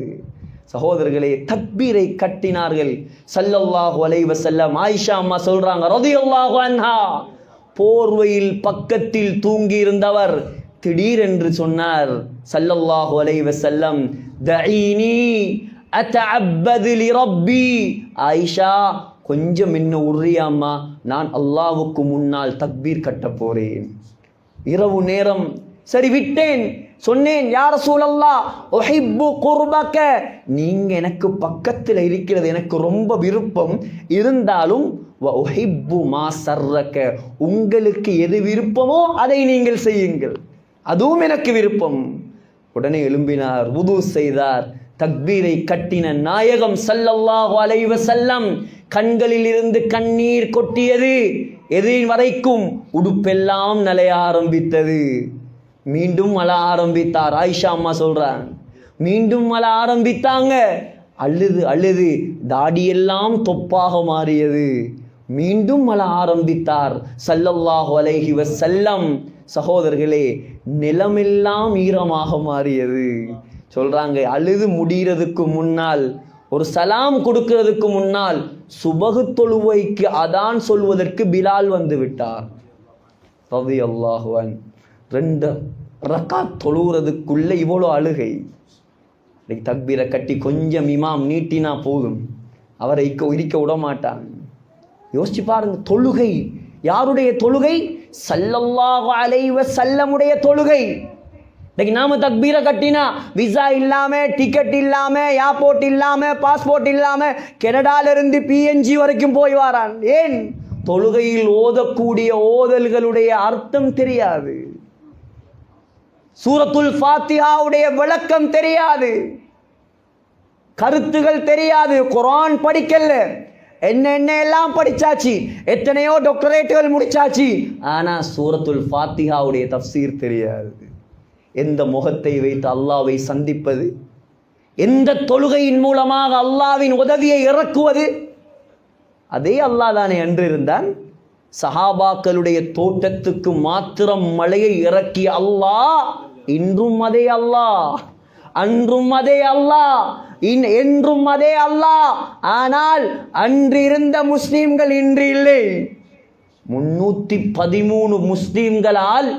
சகோதரர்களே, தக்பீரை கட்டினார்கள் ஸல்லல்லாஹு அலைஹி வஸல்லம். ஆயிஷா அம்மா சொல்றாங்க ரலியல்லாஹு அன்ஹா, போர்வையில் பக்கத்தில் தூங்கி இருந்தவர் திடீரென்று சொன்னார் ஸல்லல்லாஹு அலைஹி வஸல்லம், தஈனி அத்தஅப்பது லிரப்பி. ஆயிஷா, கொஞ்சம் இன்னும் உர்ரியாம்மா, நான் அல்லாஹ்வுக்கு முன்னால் தக்பீர் கட்ட போறேன். இரவு நேரம். சரி, விட்டேன். சொன்னேன், யா ரசூலல்லாஹ் உஹிப்பு குர்பக, நீங்க எனக்கு பக்கத்தில் இருக்கிறது எனக்கு ரொம்ப விருப்பம், இருந்தாலும் வ உஹிப்பு மா சர்ரக, உங்களுக்கு எது விருப்பமோ அதை நீங்கள் செய்யுங்கள், அதுவும் எனக்கு விருப்பம். உடனே எழும்பினார், வுது செய்தார், தக்பீரை கட்டின நாயகம் ஸல்லல்லாஹு அலைஹி வஸல்லம் கண்களில் இருந்து கண்ணீர் கொட்டியது. எது வரைக்கும்? உடுப்பெல்லாம் நலைய ஆரம்பித்தது. மீண்டும் அழ ஆரம்பித்தார். ஆயிஷா அம்மா சொல்றாங்க, மீண்டும் அழ ஆரம்பித்தாங்க. அழுது அழுது தாடியெல்லாம் தொப்பாக மாறியது. மீண்டும் அழ ஆரம்பித்தார் ஸல்லல்லாஹு அலைஹி வஸல்லம். சகோதரர்களே, நிலமெல்லாம் ஈரமாக மாறியது. சொல்றாங்க, அழுது முடிகிறதுக்கு முன்னால், ஒரு சலாம் கொடுக்கிறதுக்கு முன்னால் சுபஹு தொழுவைக்கு அதான் சொல்வதற்கு பிலால் வந்து விட்டார் ரலியல்லாஹு அன்ஹு. 2 ரக்காத் தொழுகிறதுக்குள்ள இவ்வளோ அழுகை. தக்பீரை கட்டி கொஞ்சம் இமாம் நீட்டினா போதும், அவரை இருக்க விட மாட்டான். யோசிச்சு பாருங்க, தொழுகை யாருடைய தொழுகை? ஸல்லல்லாஹு அலைஹி வஸல்லமுடைய தொழுகை. இன்னைக்கு நாம தக்பீரை கட்டினா விசா இல்லாம, டிக்கெட் இல்லாம, ஏர்போர்ட் இல்லாம, பாஸ்போர்ட் இல்லாம கனடால இருந்து பிஎன்ஜி வரைக்கும் போய் வாரான். ஏன்? தொழுகையில் ஓதக்கூடிய ஓதல்களுடைய அர்த்தம் தெரியாது, சூரத்துல் ஃபாத்திஹாவுடைய விளக்கம் தெரியாது, கருத்துகள் தெரியாது, குர்ஆன் படிக்கல, என்ன எல்லாம் படிச்சாச்சு, எத்தனையோ டாக்டரேட்டுகள் முடிச்சாச்சு, ஆனா சூரத்துல் ஃபாத்திஹாவுடைய தஃப்சீர் தெரியாது. எந்த முகத்தை வைத்து அல்லாஹ்வை சந்திப்பது? எந்த தொழுகையின் மூலமாக அல்லாஹ்வின் உதவியை இறக்குவது? அதே அல்லாஹ் தானே அன்று இருந்தான். சஹாபாக்களுடைய தோட்டத்துக்கு மாத்திரம் மழையை இறக்கிய அல்லாஹ் இன்றும் அதே அல்லாஹ், அன்றும் அதே அல்லாஹ், என்றும் அதே அல்லாஹ். ஆனால் அன்று இருந்த முஸ்லிம்கள் இன்று இல்லை. 313 முஸ்லிம்களால்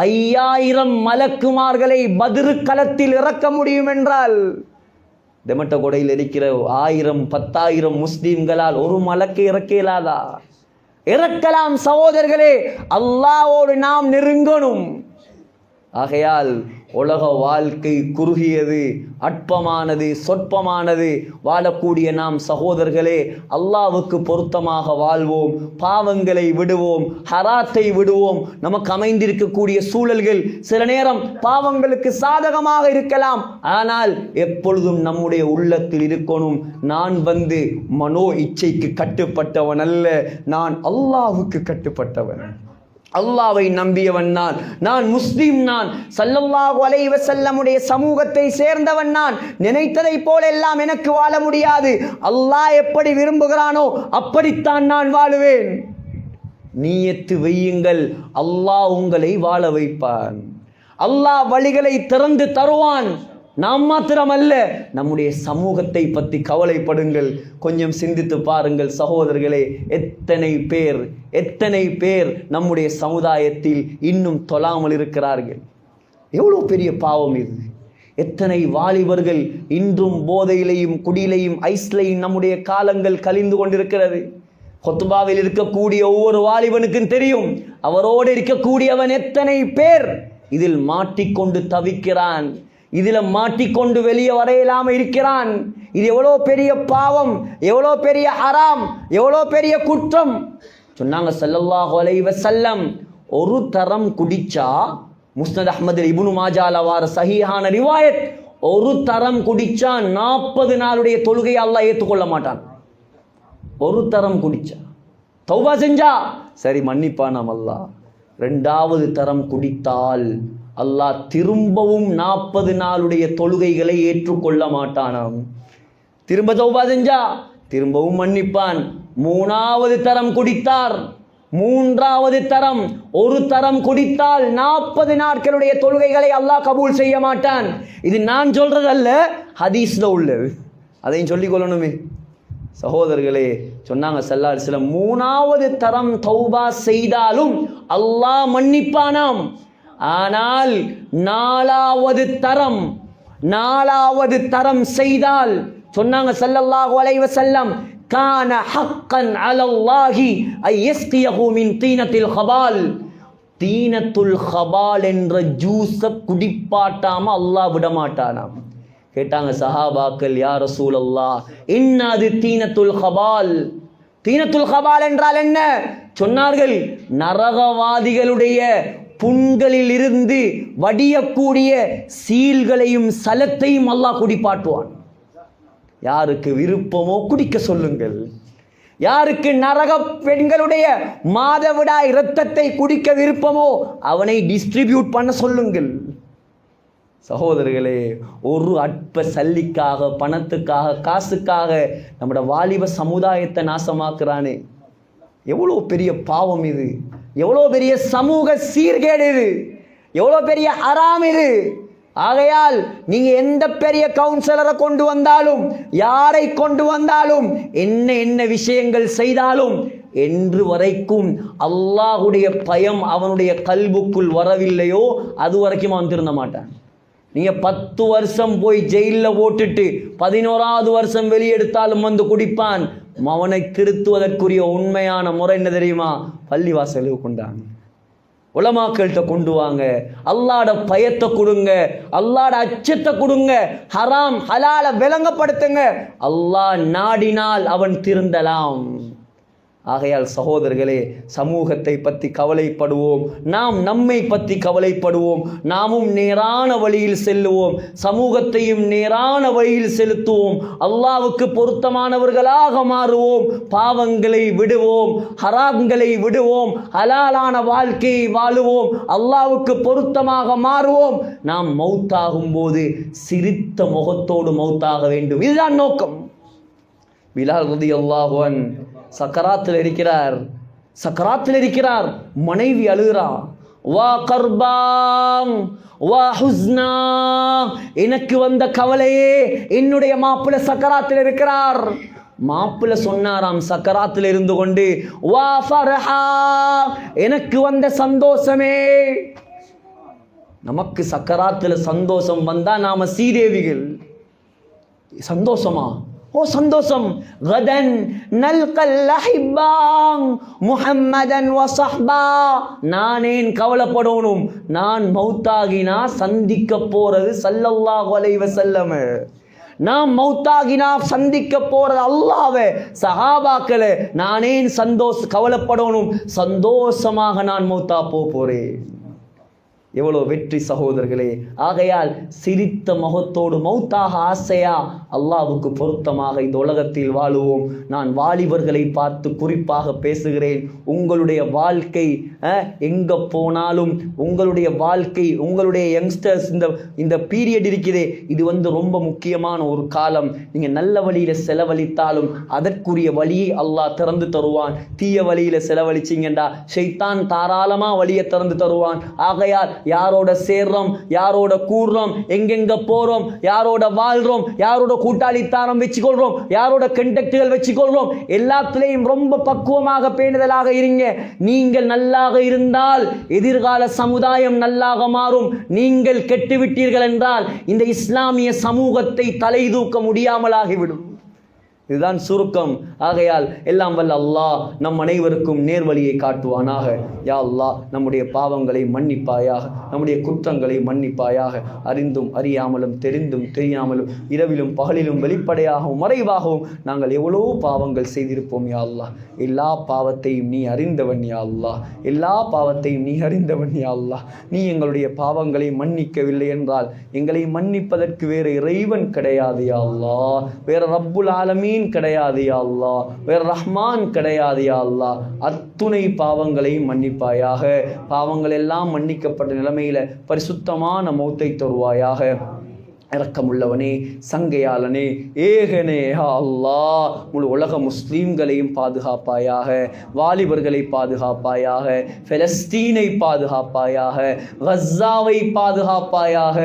5000 மலக்குமார்களை பத்ரு களத்தில் இறக்க முடியும் என்றால், தெமட்டகொடையில் இருக்கிற 1000 10,000 முஸ்லிம்களால் ஒரு மலக்கை இறக்க இயலாதா? இறக்கலாம் சகோதரர்களே. அல்லாஹ்வோடு நாம் நெருங்கணும். ஆகையால் உலக வாழ்க்கை குறுகியது, அற்பமானது, சொற்பமானது. வாழக்கூடிய நாம் சகோதரர்களே, அல்லாஹ்வுக்கு பொருத்தமாக வாழ்வோம், பாவங்களை விடுவோம், ஹராத்தை விடுவோம். நமக்கு அமைந்திருக்கக்கூடிய சூழல்கள் சில நேரம் பாவங்களுக்கு சாதகமாக இருக்கலாம், ஆனால் எப்பொழுதும் நம்முடைய உள்ளத்தில் இருக்கணும், நான் மனோ இச்சைக்கு கட்டுப்பட்டவன் அல்ல, நான் அல்லாஹ்வுக்கு கட்டுப்பட்டவன், அல்லாஹ்வை நம்பியவன் நான் முஸ்லிம், நான் ஸல்லல்லாஹு அலைஹி வஸல்லமுடைய சமூகத்தை சேர்ந்தவன். நான் நினைத்ததை போல எல்லாம் எனக்கு வாழ முடியாது. அல்லாஹ் எப்படி விரும்புகிறானோ அப்படித்தான் நான் வாழுவேன். நியத்து வையுங்கள், அல்லாஹ் உங்களை வாழ வைப்பான். அல்லாஹ் வழிகளை திறந்து தருவான். நாம் மாத்திரமல்ல, நம்முடைய சமூகத்தை பற்றி கவலைப்படுங்கள். கொஞ்சம் சிந்தித்து பாருங்கள் சகோதரர்களே, எத்தனை பேர் நம்முடைய சமுதாயத்தில் இன்னும் தொழாமல் இருக்கிறார்கள். எவ்வளோ பெரிய பாவம் இது! எத்தனை வாலிபர்கள் இன்றும் போதையிலையும் குடியிலையும் ஐஸ்லையும் நம்முடைய காலங்கள் கழிந்து கொண்டிருக்கிறது. கொத்துபாவில் இருக்கக்கூடிய ஒவ்வொரு வாலிபனுக்கும் தெரியும், அவரோடு இருக்கக்கூடியவன் எத்தனை பேர் இதில் மாட்டிக்கொண்டு தவிக்கிறான், இதில் மாட்டிக்கொண்டு வெளியே வரையிலாம இருக்கிறான். இது எவ்வளோ பெரிய பாவம், எவ்வளோ பெரிய ஹராம், எவ்வளோ பெரிய குற்றம். சொன்னாங்க ஸல்லல்லாஹு அலைஹி வஸல்லம், ஒரு தரம் குடிச்சா, முஸ்னத் அஹ்மது இப்னு மாஜால வார சஹீஹான ரிவாயத், ஒரு தரம் குடிச்சா 40 நாளுடைய தொழுகையை அல்லாஹ் ஏற்றுக்கொள்ள மாட்டான். ஒரு தரம் குடிச்சா தௌபா செஞ்சா சரி மன்னிப்பானாம் அல்லாஹ். 2வது தரம் குடித்தால் அல்லாஹ் திரும்பவும் 40 நாளுடைய தொழுகைகளை ஏற்றுக்கொள்ள மாட்டானாம். திரும்ப தௌபா செஞ்சா திரும்பவும் மன்னிப்பான். 3வது தரம் குடித்தார். 3வது தரம் ஒரு தரம் குடித்தால் 40 நாட்களுடைய தொழுகைகளை அல்லாஹ் கபூல் செய்ய மாட்டான். இது நான் சொல்றதல்ல, ஹதீஸ்ல உள்ளது. அதையும் சொல்லிக் கொள்ளணுமே சகோதரர்களே. சொன்னாங்க ஸல்லல்லாஹு அலைஹி வஸல்லம் 3வது தரம் தௌபா செய்தாலும் அல்லாஹ் மன்னிப்பானாம். ஆனால் 4வது தரம் செய்தால் சொன்னாங்க ஸல்லல்லாஹு அலைஹி வஸல்லம் கான ஹக்கன் அலல்லாஹி ஐ யஸ்கியஹு மின் தீனத்தில் ஹபால். தீனத்துல் ஹபால் என்ற ஜூஸ குடிப்பாட்டாம அல்லாஹ் விட மாட்டானாம். கேட்டாங்க சஹாபாக்கள், யா ரசூலல்லாஹ் இன்னது தீனத்துல் ஹபால். தீனத்துல் ஹபால் என்றால் என்ன? சொன்னார்கள், நரகவாதிகளுடைய புண்களில் இருந்து வடியக்கூடிய சீல்களையும் சலத்தையும் அல்லாஹ் குடிப்பாட்டுவான். யாருக்கு விருப்பமோ குடிக்க சொல்லுங்கள். யாருக்கு நரக பெண்களுடைய மாதவிடாய் இரத்தத்தை குடிக்க விருப்பமோ அவனை டிஸ்ட்ரிபியூட் பண்ண சொல்லுங்கள். சகோதரர்களே, ஒரு அற்ப சல்லிக்காக, பணத்துக்காக, காசுக்காக நம்முடைய வாலிப சமுதாயத்தை நாசமாக்குறானே, எவ்வளோ பெரிய பாவம் இது! எவ்வளோ பெரிய சமூக சீர்கேடு இது! எவ்வளோ பெரிய ஹராம் இது! ஆகையால் நீங்க எந்த பெரிய கவுன்சிலரை கொண்டு வந்தாலும், யாரை கொண்டு வந்தாலும், என்ன விஷயங்கள் செய்தாலும், என்று வரைக்கும் அல்லாஹ்வுடைய பயம் அவனுடைய கல்புக்குள் வரவில்லையோ அது வரைக்கும் அவன் திருந்த மாட்டான். நீங்க 10 வருஷம் போய் ஜெயிலில் போட்டுட்டு 11வது வருஷம் வெளியெடுத்தாலும் வந்து குடிப்பான். அவனை திருத்துவதற்குரிய உண்மையான முறை என்ன தெரியுமா? பள்ளிவாசலுக்கு கொண்டாங்க, உலமாக்கள்கிட்ட கொண்டு வாங்க, அல்லாஹ்ட பயத்தை கொடுங்க, அல்லாஹ்ட அச்சத்தை கொடுங்க, ஹராம் ஹலால விளங்கப்படுத்துங்க. அல்லாஹ் நாடினால் அவன் திருந்தலாம். ஆகையால் சகோதரர்களே, சமூகத்தை பற்றி கவலைப்படுவோம். நாம் நம்மை பற்றி கவலைப்படுவோம். நாமும் நேரான வழியில் செல்லுவோம். சமூகத்தையும் நேரான வழியில் செலுத்துவோம். அல்லாஹ்வுக்கு பொருத்தமானவர்களாக மாறுவோம். பாவங்களை விடுவோம், ஹராம்களை விடுவோம், ஹலாலான வாழ்க்கையை வாழுவோம். அல்லாஹ்வுக்கு பொருத்தமாக மாறுவோம். நாம் மௌத்தாகும் போது சிரித்த முகத்தோடு மௌத்தாக வேண்டும். இதுதான் நோக்கம். பிலால் ரலியல்லாஹு அன்ஹு சக்கராத்தில் இருக்கிறார். மனைவி அழுகிறா, வா கர்பாம் வா ஹுஸ்னா, எனக்கு வந்த கவலையே, என்னுடைய மாப்பிள்ளை சக்கராத்தில் இருக்கிறார். மாப்பிள்ளை சொன்னாராம் சக்கராத்தில் இருந்து கொண்டு, வா ஃபர்ஹா, எனக்கு வந்த சந்தோஷமே. நமக்கு சக்கராத்தில் சந்தோஷம் வந்தா நாம சீதேவிகள். சந்தோஷமா? ஓ சந்தோஷம். கதன் நல்கல் அஹிப்பாங் முஹம்மதன் வ ஸஹ்பா. நானேன் கவலைப்படணும்? நான் மௌத்தாகினா சந்திக்க போறது ஸல்லல்லாஹு அலைஹி வஸல்லம். நாம் மௌத்தாகினா சந்திக்க போறது அல்லாஹ்வை, சஹாபாக்களை. நானேன் கவலைப்படணும்? சந்தோஷமாக நான் மௌத்தா போறேன். எவ்வளோ வெற்றி சகோதரர்களே! ஆகையால் சிரித்த முகத்தோடு மௌத்தாக ஆசையா? அல்லாஹ்வுக்கு பொருத்தமாக இந்த உலகத்தில் வாழுவோம். நான் வாலிபர்களை பார்த்து குறிப்பாக பேசுகிறேன். உங்களுடைய வாழ்க்கை எங்கே போனாலும், உங்களுடைய வாழ்க்கை, உங்களுடைய யங்ஸ்டர்ஸ், இந்த பீரியட் இருக்குதே, இது ரொம்ப முக்கியமான ஒரு காலம். நீங்கள் நல்ல வழியில் செலவழித்தாலும் அதற்குரிய வழியை அல்லாஹ் திறந்து தருவான். தீய வழியில் செலவழிச்சிங்கண்டா ஷைத்தான் தாராளமாக வழியை திறந்து தருவான். ஆகையால் யாரோட சேர்றோம், யாரோட கூடுறோம், எங்கெங்க போறோம், யாரோட வாழ்றோம், யாரோட கூட்டாளித்தாரம் வச்சுக்கொள்றோம், யாரோட கண்டக்டுகள் வச்சுக்கொள்றோம், எல்லாத்திலையும் ரொம்ப பக்குவமாக பேணுதலாக இருங்க. நீங்கள் நல்லாக இருந்தால் எதிர்கால சமுதாயம் நல்லாக மாறும். நீங்கள் கெட்டுவிட்டீர்கள் என்றால் இந்த இஸ்லாமிய சமூகத்தை தலை தூக்க முடியாமலாகிவிடும். இதுதான் சுருக்கம். ஆகையால் எல்லாம் வல்ல அல்லாஹ் நம் அனைவருக்கும் நேர்வழியை காட்டுவானாக. யா அல்லாஹ், நம்முடைய பாவங்களை மன்னிப்பாயாக, நம்முடைய குற்றங்களை மன்னிப்பாயாக. அறிந்தும் அறியாமலும் தெரிந்தும் தெரியாமலும் இரவிலும் பகலிலும் வெளிப்படையாகவும் மறைவாகவும் நாங்கள் எவ்வளோ பாவங்கள் செய்திருப்போம். யா அல்லாஹ், எல்லா பாவத்தையும் நீ அறிந்தவன். யா அல்லாஹ், எல்லா பாவத்தையும் நீ அறிந்தவன். யா அல்லாஹ், நீ எங்களுடைய பாவங்களை மன்னிக்கவில்லை என்றால் எங்களை மன்னிப்பதற்கு வேறு இறைவன் கிடையாது. யா அல்லாஹ், வேற ரப்புல் ஆலமீன் கிடையாது. யா அல்லாஹ், வேற ரஹ்மான் கிடையாது. யா அல்லாஹ், அத்துணை பாவங்களையும் மன்னிப்பாயாக. பாவங்கள் எல்லாம் மன்னிக்கப்பட்ட நிலைமையில பரிசுத்தமான மௌத்தை தருவாயாக. இரக்கமுள்ளவனே, சங்கையாளனே, ஏகனே, யா அல்லாஹ், முழு உலக முஸ்லீம்களையும் பாதுகாப்பாயாக, வாலிபர்களை பாதுகாப்பாயாக, பெலஸ்தீனை பாதுகாப்பாயாக, கஸ்ஸாவை பாதுகாப்பாயாக,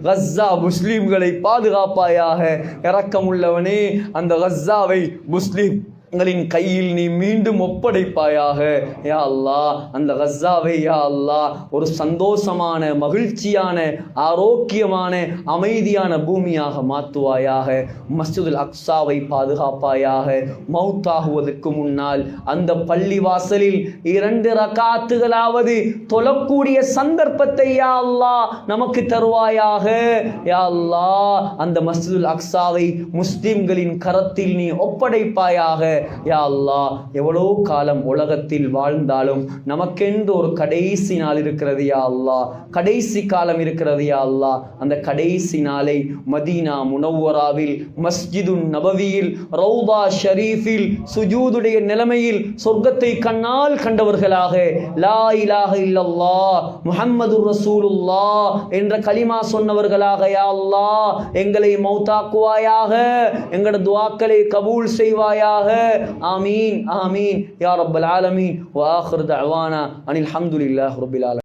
கஸ்ஸா முஸ்லீம்களை பாதுகாப்பாயாக. இரக்கமுள்ளவனே, அந்த கஸ்ஸாவை முஸ்லீம்களின் கையில் நீ மீண்டும் ஒப்படைப்பாயாக. யா அல்லாஹ், அந்த கஸ்ஸாவை யா அல்லாஹ் ஒரு சந்தோஷமான, மகிழ்ச்சியான, ஆரோக்கியமான, அமைதியான பூமியாக மாற்றுவாயாக. மஸ்ஜிதுல் அக்ஸாவை பாதுகாப்பாயாக. மௌத்தாகுவதற்கு முன்னால் அந்த பள்ளி வாசலில் 2 ரகாத்துகளாவது தொழக்கூடிய சந்தர்ப்பத்தை யா அல்லாஹ் நமக்கு தருவாயாக. யா அல்லாஹ், அந்த மஸ்ஜிதுல் அக்ஸாவை முஸ்லிம்களின் கரத்தில் நீ ஒப்படைப்பாயாக. யா அல்லாஹ், எவ்வளோ காலம் உலகத்தில் வாழ்ந்தாலும் நமக்கென்று ஒரு கடைசி நாள் இருக்கிறது. யா அல்லாஹ், கடைசி காலம் இருக்கிறது. யா அல்லாஹ், அந்த கடைசி நாளை மதீனா முனவ்வராவில், மஸ்ஜிதுன் நபவியில், ரௌதா ஷரீஃபில் சுஜூதுடைய நிலைமையில் சொர்க்கத்தை கண்ணால் கண்டவர்களாக, லா இலாஹ இல்லல்லாஹ் முஹம்மதுர் ரசூலுல்லாஹ் என்ற கலிமா சொன்னவர்களாக யா அல்லாஹ் எங்களை மௌத்தாக்குவாயாக. எங்களோட துஆக்களை கபூல் செய்வாயாக. ஆமீன் ஆமீன் யா ரப்பல் ஆலமீன். வ ஆகிரு தஅவானா அனில் ஹம்துலில்லாஹி ரப்பில் ஆலமீன்.